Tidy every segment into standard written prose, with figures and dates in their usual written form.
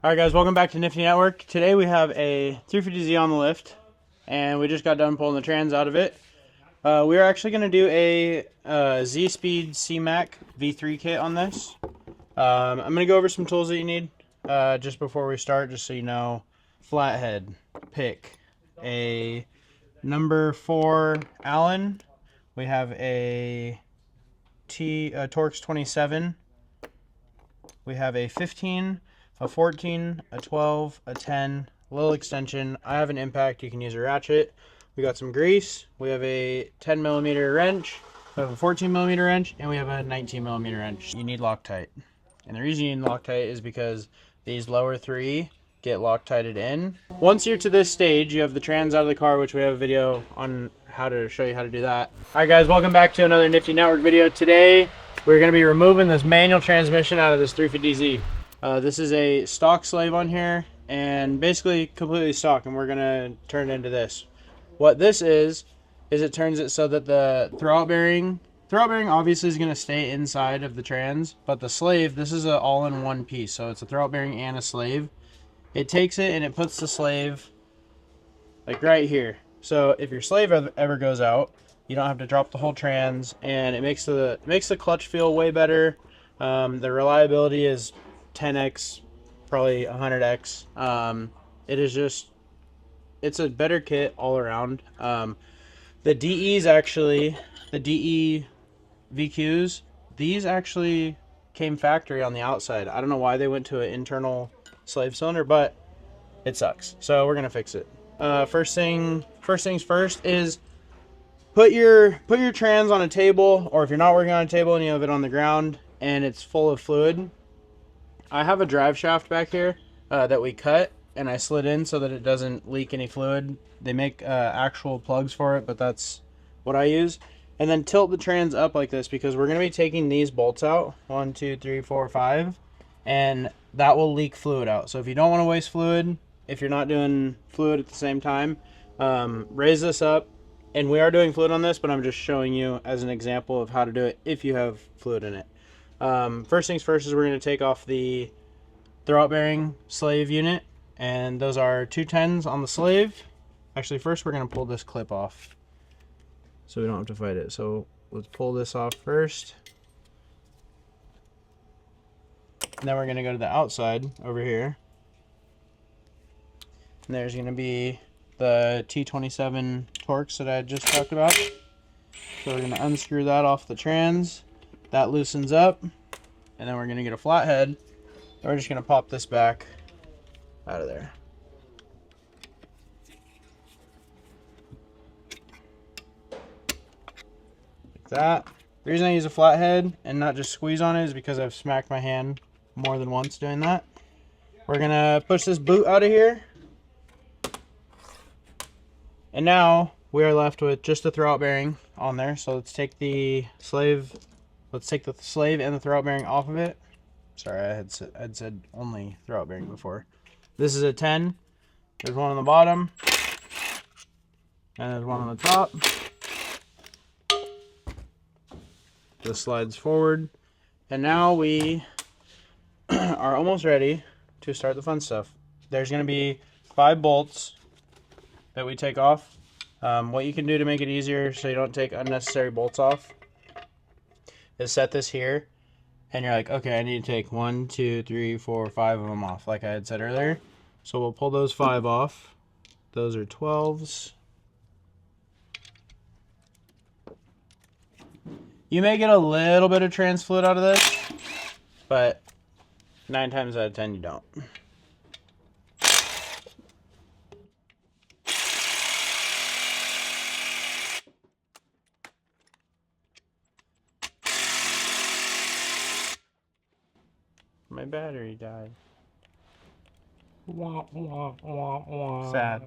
Alright guys, welcome back to Nifty Network. Today we have a 350Z on the lift, and we just got done pulling the trans out of it. We are actually going to do a ZSpeed CMAK V3 Kit on this. I'm going to go over some tools that you need just before we start, just so you know. Flathead, pick, a number 4 Allen. We have a Torx 27. We have a 15, a 14, a 12, a 10, little extension. I have an impact, you can use a ratchet. We got some grease. We have a 10mm wrench. We have a 14mm wrench, and we have a 19mm wrench. You need Loctite. And the reason you need Loctite is because these lower three get Loctited in. Once you're to this stage, you have the trans out of the car, which we have a video on how to show you how to do that. Alright guys, welcome back to another Nifty Network video. Today, we're going to be removing this manual transmission out of this 350Z. This is a stock slave on here, and basically completely stock, and we're going to turn it into this. What this is it turns it so that the throwout bearing obviously is going to stay inside of the trans, but the slave, this is an all-in-one piece, so it's a throwout bearing and a slave. It takes it and it puts the slave like right here. So if your slave ever goes out, you don't have to drop the whole trans, and it makes the clutch feel way better. The reliability is 10x, probably 100x. It's a better kit all around. The DEs actually, the DE VQs, these actually came factory on the outside. I don't know why they went to an internal slave cylinder, but it sucks. So we're gonna fix it. First things first is put your trans on a table, or if you're not working on a table and you have it on the ground and it's full of fluid. I have a drive shaft back here that we cut, and I slid in so that it doesn't leak any fluid. They make actual plugs for it, but that's what I use. And then tilt the trans up like this, because we're going to be taking these bolts out, 1 2 3 4 5, and that will leak fluid out. So if you don't want to waste fluid, if you're not doing fluid at the same time, raise this up. And we are doing fluid on this, but I'm just showing you as an example of how to do it if you have fluid in it. First things first is we're going to take off the throwout bearing slave unit, and those are 210s on the slave. Actually, first we're going to pull this clip off so we don't have to fight it. So let's pull this off first. And then we're going to go to the outside over here. And there's going to be the T27 Torx that I just talked about. So we're going to unscrew that off the trans. That loosens up. And then we're going to get a flathead. And we're just going to pop this back out of there. Like that. The reason I use a flathead and not just squeeze on it is because I've smacked my hand more than once doing that. We're going to push this boot out of here. And now we are left with just the throwout bearing on there. So let's take the slave and the throwout bearing off of it. Sorry, I'd said only throwout bearing before. This is a 10. There's one on the bottom. And there's one on the top. This slides forward. And now we are almost ready to start the fun stuff. There's going to be 5 bolts that we take off. What you can do to make it easier so you don't take unnecessary bolts off is set this here, and you're like, okay, I need to take 1 2 3 4 5 of them off, like I had said earlier. So we'll pull those 5 off. Those are 12s. You may get a little bit of trans fluid out of this, but 9 times out of 10 you don't. My battery died. Wah, wah, wah, wah. Sad.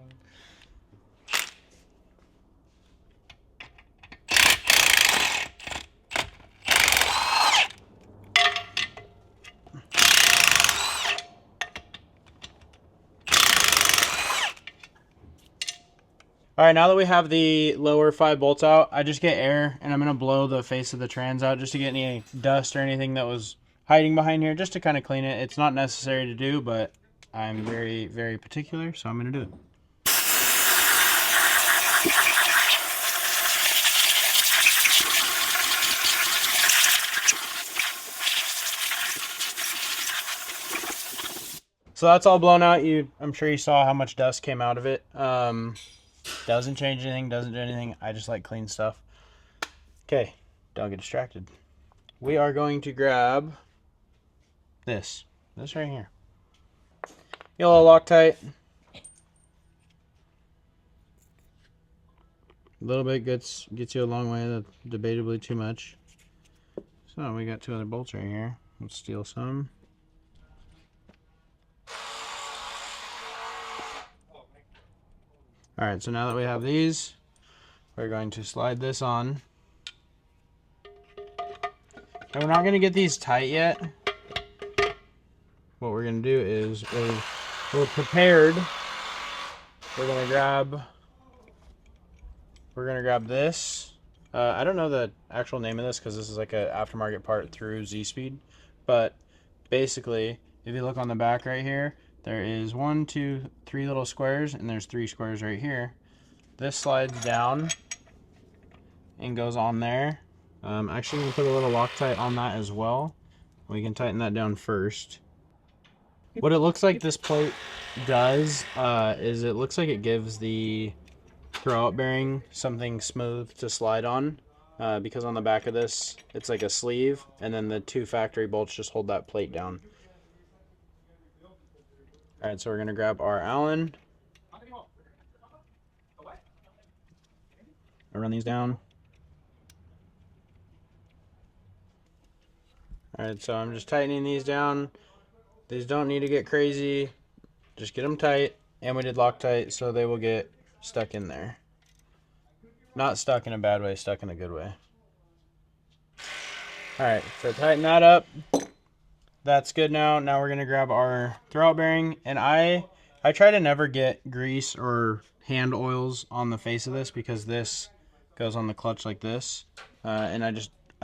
Alright, now that we have the lower 5 bolts out, I just get air, and I'm going to blow the face of the trans out just to get any dust or anything that was hiding behind here, just to kind of clean it. It's not necessary to do, but I'm very, very particular, so I'm going to do it. So that's all blown out. I'm sure you saw how much dust came out of it. Doesn't change anything, doesn't do anything. I just like clean stuff. Okay, don't get distracted. We are going to grab this right here. Get a little Loctite. A little bit gets you a long way. That's debatably too much. So we got 2 other bolts right here. Let's steal some. Alright, so now that we have these, we're going to slide this on. And we're not going to get these tight yet. What we're going to do is we're prepared. We're going to grab this. I don't know the actual name of this because this is like an aftermarket part through ZSpeed. But basically, if you look on the back right here, there is 1, 2, 3 little squares, and there's 3 squares right here. This slides down and goes on there. Actually, I'm going to put a little Loctite on that as well. We can tighten that down first. What it looks like this plate does is it looks like it gives the throwout bearing something smooth to slide on, because on the back of this, it's like a sleeve, and then the 2 factory bolts just hold that plate down. Alright, so we're going to grab our Allen. I'll run these down. Alright, so I'm just tightening these down. These don't need to get crazy. Just get them tight. And we did Loctite, so they will get stuck in there. Not stuck in a bad way, stuck in a good way. Alright, so tighten that up. That's good now. Now we're going to grab our throwout bearing. And I try to never get grease or hand oils on the face of this because this goes on the clutch like this. And I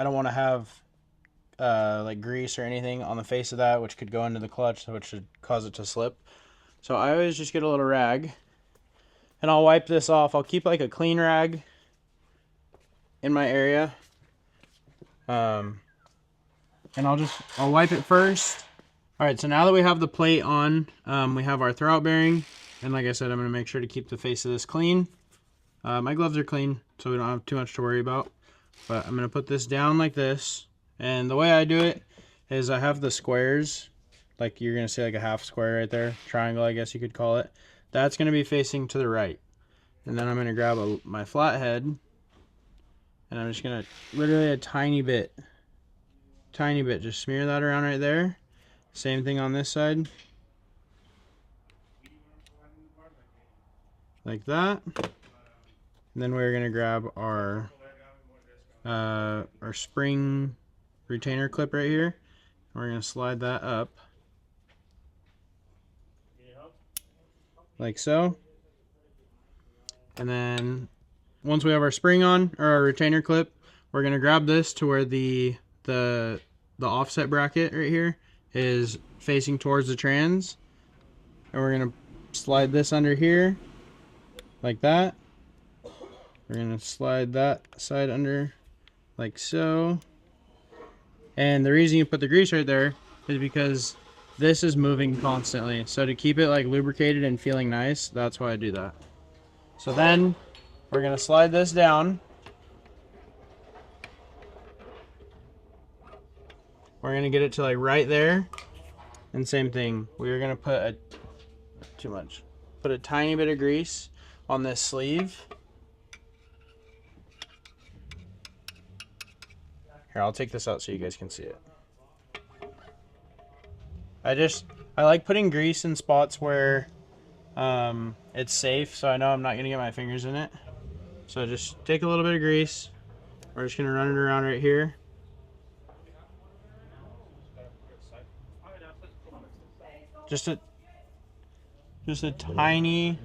don't want to have like grease or anything on the face of that, which could go into the clutch, which should cause it to slip. So I always just get a little rag and I'll wipe this off. I'll keep like a clean rag in my area. And I'll wipe it first. Alright, so now that we have the plate on, we have our throwout bearing. And like I said, I'm going to make sure to keep the face of this clean. My gloves are clean, so we don't have too much to worry about. But I'm going to put this down like this. And the way I do it is I have the squares, like you're going to see like a half square right there, triangle I guess you could call it. That's going to be facing to the right. And then I'm going to grab my flathead, and I'm just going to literally a tiny bit, just smear that around right there. Same thing on this side. Like that. And then we're going to grab our spring retainer clip right here. We're going to slide that up like so. And then once we have our spring on, or our retainer clip, we're going to grab this to where the offset bracket right here is facing towards the trans. And we're going to slide this under here like that. We're going to slide that side under like so. And the reason you put the grease right there is because this is moving constantly. So to keep it like lubricated and feeling nice, that's why I do that. So then we're going to slide this down. We're going to get it to like right there. And same thing, we're going to put put a tiny bit of grease on this sleeve. Here, I'll take this out so you guys can see it. I like putting grease in spots where it's safe, so I know I'm not going to get my fingers in it. So just take a little bit of grease. We're just going to run it around right here. Just a tiny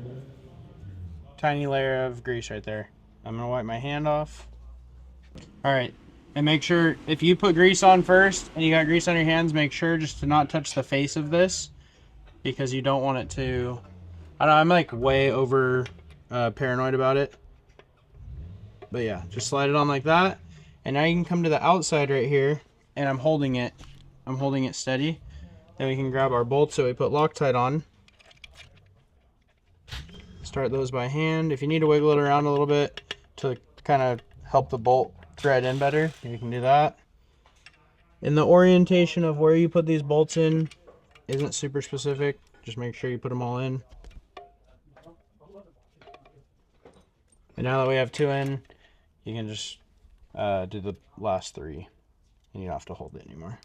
layer of grease right there. I'm going to wipe my hand off. Alright, and make sure, if you put grease on first and you got grease on your hands, make sure just to not touch the face of this. because you don't want it to, I don't know, I'm like way over paranoid about it. But yeah, just slide it on like that. And now you can come to the outside right here, and I'm holding it steady. Then we can grab our bolts that we put Loctite on. Start those by hand. If you need to wiggle it around a little bit to kind of help the bolt thread in better, you can do that. And the orientation of where you put these bolts in isn't super specific. Just make sure you put them all in. And now that we have 2 in, you can just do the last 3, and you don't have to hold it anymore.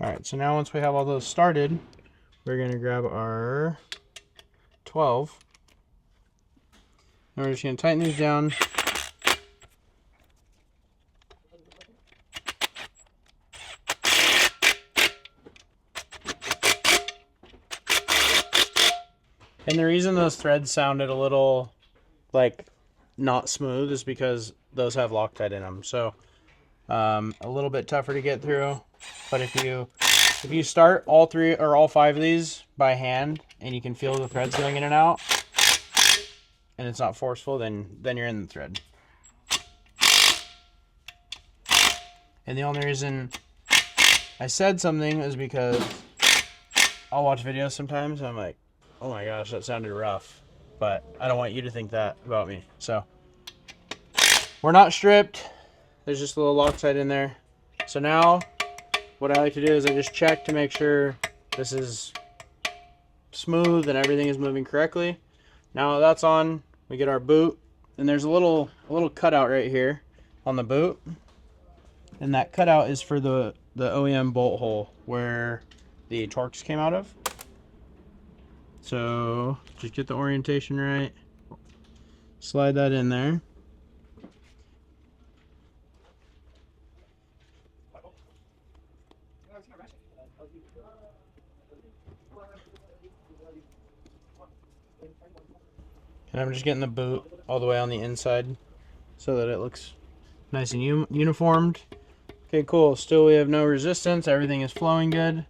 Alright, so now once we have all those started, we're going to grab our 12. And we're just going to tighten these down. And the reason those threads sounded a little like not smooth is because those have Loctite in them. So a little bit tougher to get through. But if you start all 3 or all 5 of these by hand, and you can feel the threads going in and out, and it's not forceful, then you're in the thread. And the only reason I said something is because I'll watch videos sometimes and I'm like, oh my gosh, that sounded rough. But I don't want you to think that about me. So we're not stripped. There's just a little Loctite in there. So now what I like to do is I just check to make sure this is smooth and everything is moving correctly. Now that's on, we get our boot, and there's a little cutout right here on the boot. And that cutout is for the OEM bolt hole where the Torx came out of. So just get the orientation right. Slide that in there. And I'm just getting the boot all the way on the inside so that it looks nice and uniformed. Okay, cool. Still we have no resistance. Everything is flowing good.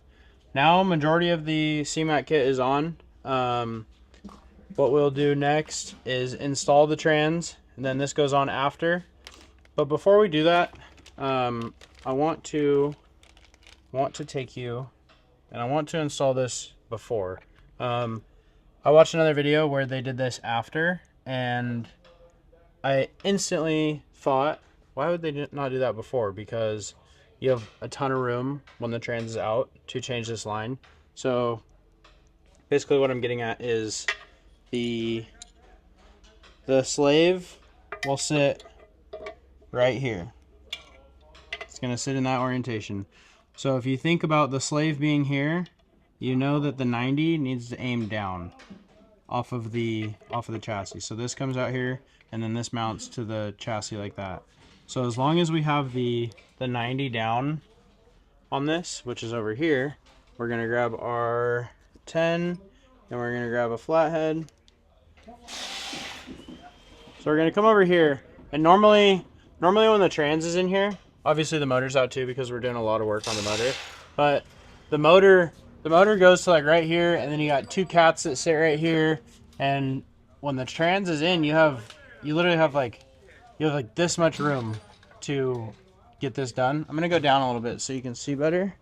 Now majority of the CMAK kit is on. What we'll do next is install the trans, and then this goes on after. But before we do that, I want to take you, and I want to install this before. I watched another video where they did this after, and I instantly thought, why would they not do that before? Because you have a ton of room when the trans is out to change this line. So basically what I'm getting at is the slave will sit right here. It's going to sit in that orientation. So if you think about the slave being here, you know that the 90 needs to aim down off of the chassis. So this comes out here, and then this mounts to the chassis like that. So as long as we have the 90 down on this, which is over here, we're going to grab our 10, and we're going to grab a flathead. So we're going to come over here, and normally when the trans is in here, obviously the motor's out too because we're doing a lot of work on the motor, but the motor goes to like right here, and then you got 2 cats that sit right here, and when the trans is in, you literally have like this much room to get this done. I'm gonna go down a little bit so you can see better.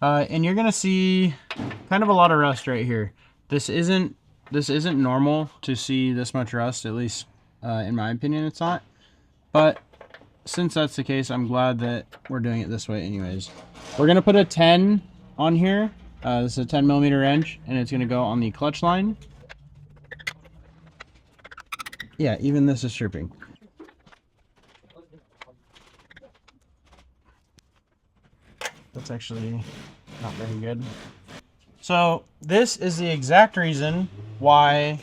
And you're gonna see kind of a lot of rust right here. This isn't normal to see this much rust, at least in my opinion it's not. But since that's the case, I'm glad that we're doing it this way anyways. We're gonna put a 10 on here. This is a 10mm wrench, and it's gonna go on the clutch line. Yeah, even this is stripping. That's actually not very good. So this is the exact reason why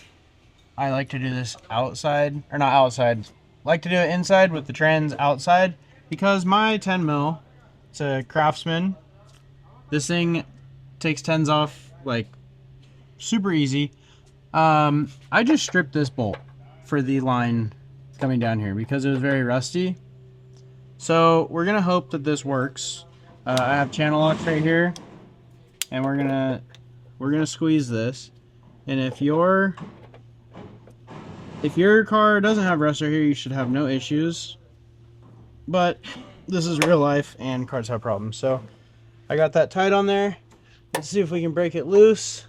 I like to do this outside, or not outside, like to do it inside with the trans outside, because my 10mm, it's a Craftsman. This thing takes 10s off like super easy. I just stripped this bolt for the line coming down here because it was very rusty, So we're gonna hope that this works. I have channel locks right here, and we're gonna squeeze this. And if your car doesn't have rust right here, you should have no issues. But this is real life, and cars have problems. So I got that tight on there. Let's see if we can break it loose.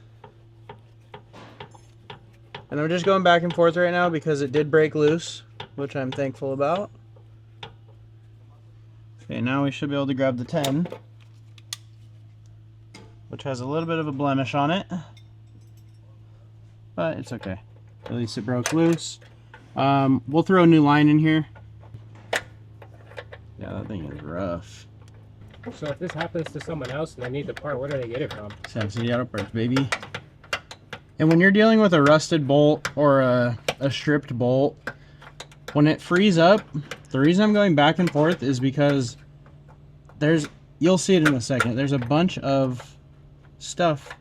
And I'm just going back and forth right now because it did break loose, which I'm thankful about. Okay, now we should be able to grab the 10, which has a little bit of a blemish on it, but it's okay. At least it broke loose. We'll throw a new line in here. Yeah, that thing is rough. So if this happens to someone else and they need the part, where do they get it from? Sac City AutoParts, baby. And when you're dealing with a rusted bolt or a stripped bolt, when it frees up, the reason I'm going back and forth is because you'll see it in a second, there's a bunch of stuff,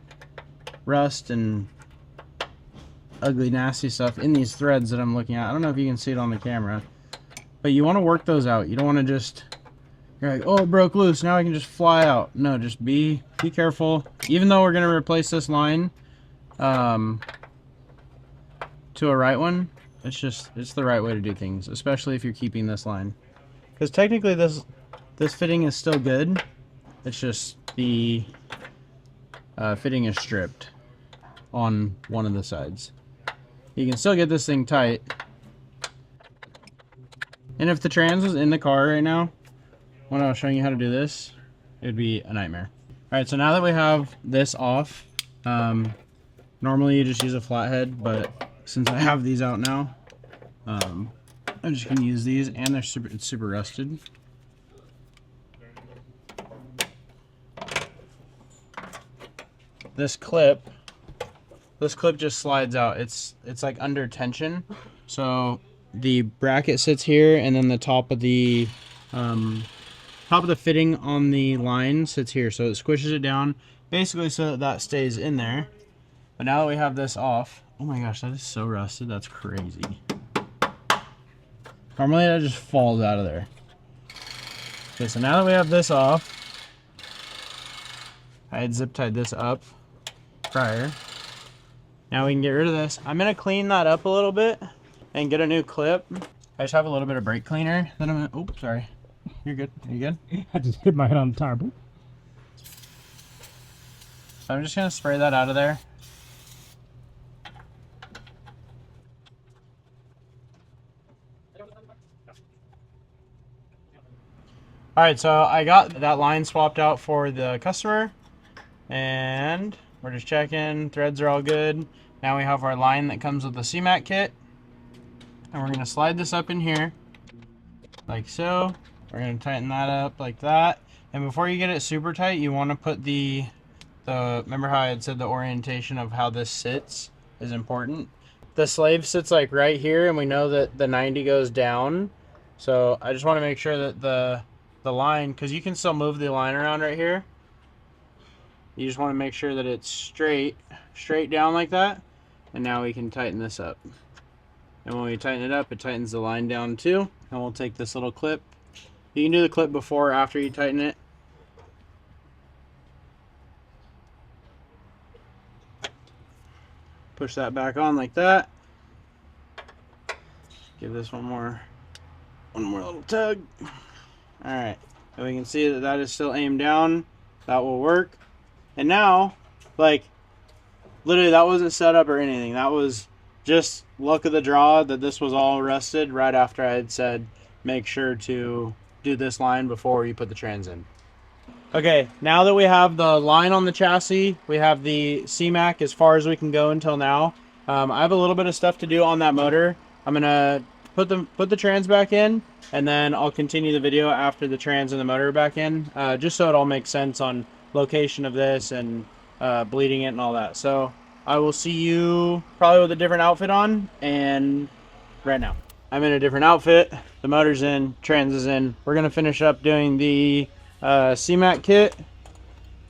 rust and ugly nasty stuff in these threads that I'm looking at. I don't know if you can see it on the camera, but you want to work those out. You don't want to just, you're like, oh, it broke loose, now I can just fly out. No, just be careful. Even though we're going to replace this line to a right one, it's the right way to do things, especially if you're keeping this line, because technically this fitting is still good. It's just the fitting is stripped on one of the sides. You can still get this thing tight. And if the trans was in the car right now, when I was showing you how to do this, it'd be a nightmare. Alright, so now that we have this off, normally you just use a flathead, but since I have these out now, I'm just gonna use these, and it's super rusted. This clip just slides out. It's like under tension, so the bracket sits here, and then the top of the fitting on the line sits here, so it squishes it down basically so that stays in there. But now that we have this off, oh my gosh, that is so rusted, that's crazy. Normally that just falls out of there. Okay, so now that we have this off, I had zip tied this up prior. Now we can get rid of this. I'm gonna clean that up a little bit and get a new clip. I just have a little bit of brake cleaner that I'm gonna, oops, sorry. You're good, are you good? I just hit my head on the tire. So I'm just gonna spray that out of there. Alright, so I got that line swapped out for the customer, and we're just checking, threads are all good. Now we have our line that comes with the CMAK kit, and we're going to slide this up in here, like so. We're going to tighten that up like that, and before you get it super tight, you want to put the remember how I had said the orientation of how this sits is important. The slave sits like right here, and we know that the 90 goes down, so I just want to make sure that the line, because you can still move the line around right here, you just want to make sure that it's straight down like that. And now we can tighten this up, and when we tighten it up, it tightens the line down too. And we'll take this little clip, you can do the clip before or after you tighten it. Push that back on like that. Give this one more little tug. Alright, and we can see that that is still aimed down. That will work. And now, like, literally that wasn't set up or anything. That was just luck of the draw that this was all rusted right after I had said make sure to do this line before you put the trans in. Okay, now that we have the line on the chassis, we have the CMAK as far as we can go until now. I have a little bit of stuff to do on that motor. I'm gonna put the trans back in, and then I'll continue the video after the trans and the motor are back in, just so it all makes sense on location of this and bleeding it and all that. So I will see you probably with a different outfit on, and right now I'm in a different outfit. The motor's in, trans is in. We're gonna finish up doing the CMAK kit.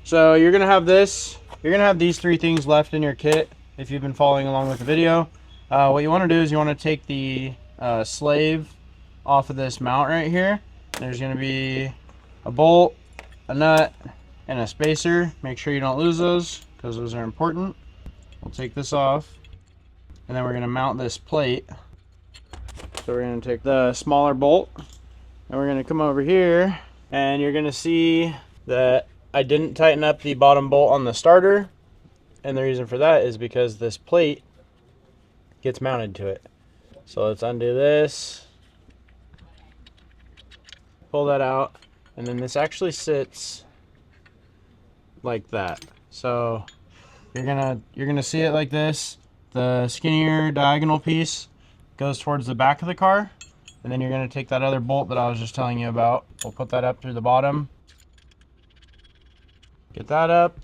So you're gonna have this. You're gonna have these three things left in your kit if you've been following along with the video. What you want to do is you want to take the slave off of this mount right here, There's going to be a bolt, a nut, and a spacer. Make sure you don't lose those because those are important. We'll take this off, and then we're going to mount this plate. So we're going to take the smaller bolt, and we're going to come over here, and you're going to see that I didn't tighten up the bottom bolt on the starter, and the reason for that is because this plate gets mounted to it. So let's undo this, pull that out, and then this actually sits like that. So you're gonna see it like this. The skinnier diagonal piece goes towards the back of the car, and then you're gonna take that other bolt that I was just telling you about. We'll put that up through the bottom. Get that up.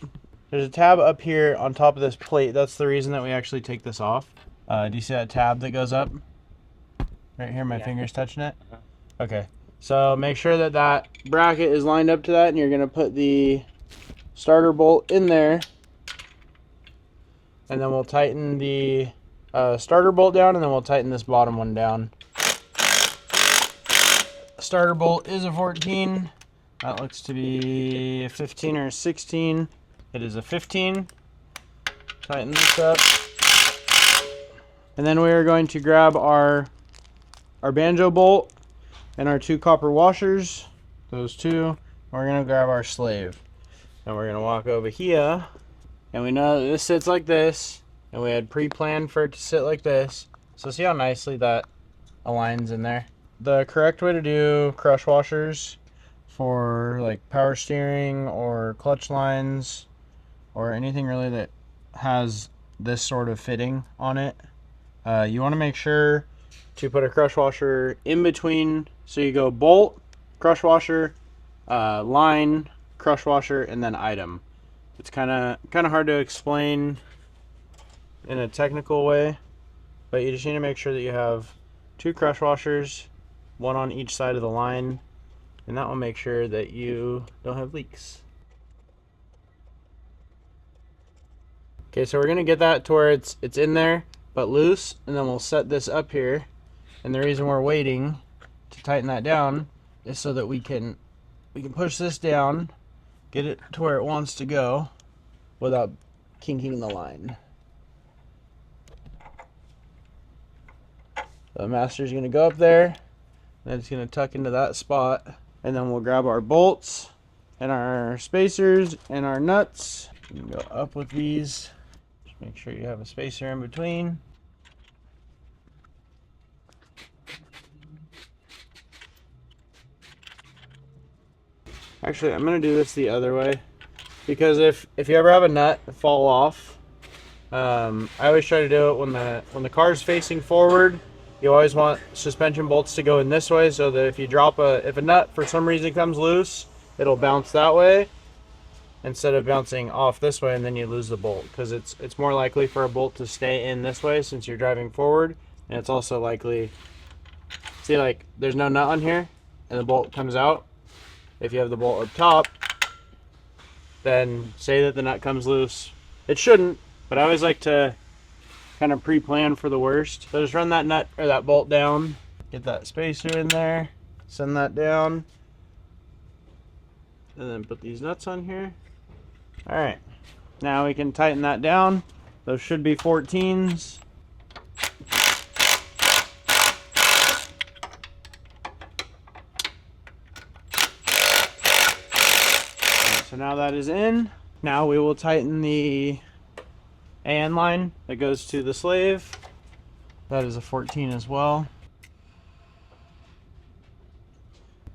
There's a tab up here on top of this plate. That's the reason that we actually take this off. Do you see that tab that goes up? Right here, my finger's touching it. Okay, so make sure that that bracket is lined up to that, and you're gonna put the starter bolt in there, and then we'll tighten the starter bolt down, and then we'll tighten this bottom one down. Starter bolt is a 14. That looks to be a 15 or a 16. It is a 15. Tighten this up. And then we are going to grab our banjo bolt and our 2 copper washers. Those 2. We're going to grab our slave. And we're going to walk over here. And we know that this sits like this. And we had pre-planned for it to sit like this. So see how nicely that aligns in there? The correct way to do crush washers for like power steering or clutch lines or anything really that has this sort of fitting on it, you want to make sure to put a crush washer in between. So you go bolt, crush washer, line, crush washer, and then item. It's kind of hard to explain in a technical way, but you just need to make sure that you have 2 crush washers, 1 on each side of the line, and that will make sure that you don't have leaks. Okay, so we're gonna get that to where it's in there but loose, and then we'll set this up here. And the reason we're waiting to tighten that down is so that we can push this down, get it to where it wants to go without kinking the line. The master's gonna go up there, then it's gonna tuck into that spot, and then we'll grab our bolts and our spacers and our nuts. You can go up with these. Just make sure you have a spacer in between. Actually, I'm gonna do this the other way, because if you ever have a nut fall off, I always try to do it when the car is facing forward. You always want suspension bolts to go in this way, so that if you drop if a nut for some reason comes loose, it'll bounce that way instead of bouncing off this way, and then you lose the bolt, because it's more likely for a bolt to stay in this way since you're driving forward, and it's also likely, see, like there's no nut on here and the bolt comes out. If you have the bolt up top, then say that the nut comes loose. It shouldn't, but I always like to kind of pre-plan for the worst. So just run that nut or that bolt down, get that spacer in there, send that down, and then put these nuts on here. All right, now we can tighten that down. Those should be 14s. So now that is in. Now we will tighten the AN line that goes to the slave. That is a 14 as well.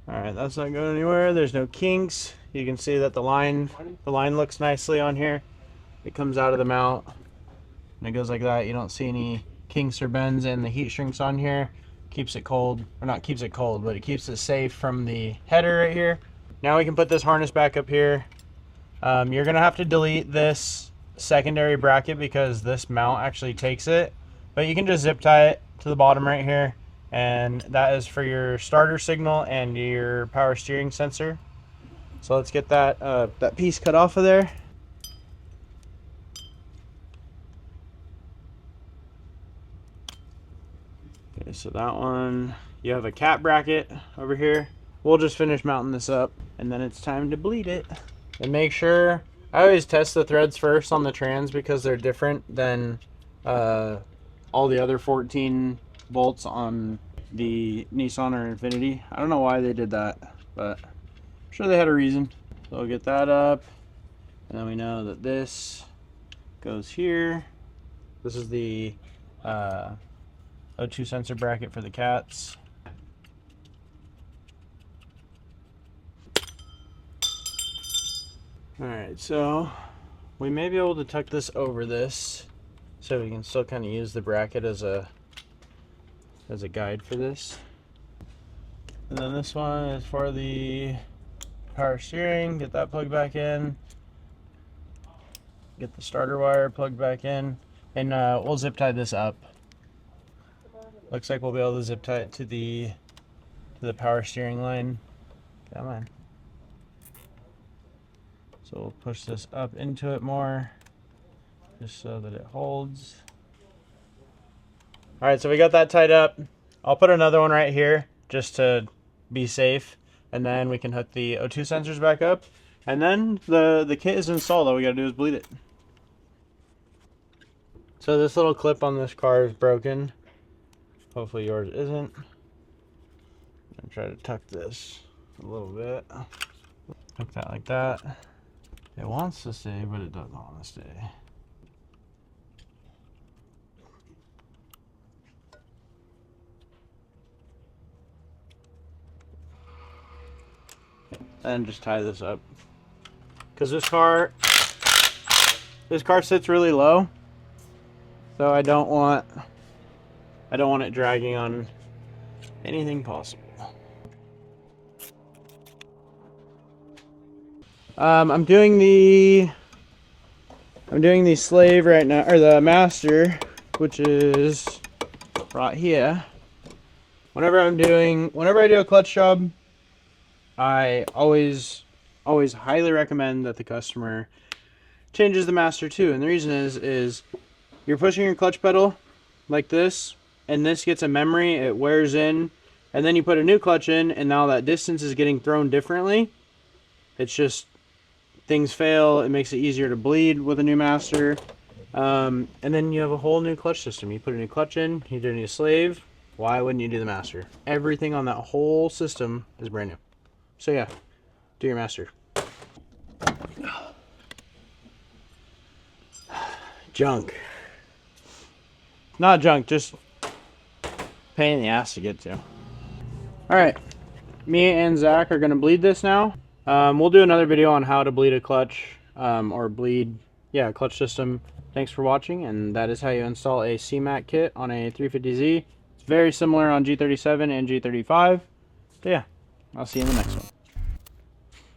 Alright, that's not going anywhere. There's no kinks. You can see that the line looks nicely on here. It comes out of the mount and it goes like that. You don't see any kinks or bends, and the heat shrinks on here. Keeps it cold, or not keeps it cold, but it keeps it safe from the header right here. Now we can put this harness back up here. You're gonna have to delete this secondary bracket because this mount actually takes it, but you can just zip tie it to the bottom right here, and that is for your starter signal and your power steering sensor. So let's get that that piece cut off of there. Okay, so that one, you have a cap bracket over here we'll just finish mounting this up, and then it's time to bleed it. And make sure, I always test the threads first on the trans because they're different than all the other 14 bolts on the Nissan or Infiniti. I don't know why they did that, but I'm sure they had a reason. So we'll get that up, and then we know that this goes here. This is the O2 sensor bracket for the cats. Alright, so we may be able to tuck this over this so we can still kind of use the bracket as a guide for this. And then this one is for the power steering. Get that plugged back in. Get the starter wire plugged back in. And we'll zip tie this up. Looks like we'll be able to zip tie it to the power steering line. Come on. So we'll push this up into it more, just so that it holds. All right, so we got that tied up. I'll put another one right here just to be safe, and then we can hook the O2 sensors back up. And then the kit is installed. All we gotta do is bleed it. So this little clip on this car is broken. Hopefully yours isn't. I'm gonna try to tuck this a little bit. Tuck that like that. It wants to stay, but it doesn't want to stay. And just tie this up. Because this car sits really low. So I don't want it dragging on anything possible. I'm doing the slave right now, or the master, which is right here. Whenever I do a clutch job, I always highly recommend that the customer changes the master too. And the reason is you're pushing your clutch pedal like this, and this gets a memory, it wears in, and then you put a new clutch in, and now that distance is getting thrown differently. It's just, things fail, it makes it easier to bleed with a new master. And then you have a whole new clutch system. You put a new clutch in, you do a new slave, why wouldn't you do the master? Everything on that whole system is brand new. So yeah, do your master. Junk. Not junk, just pain in the ass to get to. Alright, me and Zach are going to bleed this now. We'll do another video on how to bleed a clutch, or bleed, yeah, clutch system. Thanks for watching, and that is how you install a CMAK kit on a 350Z. It's very similar on G37 and G35. So yeah, I'll see you in the next one.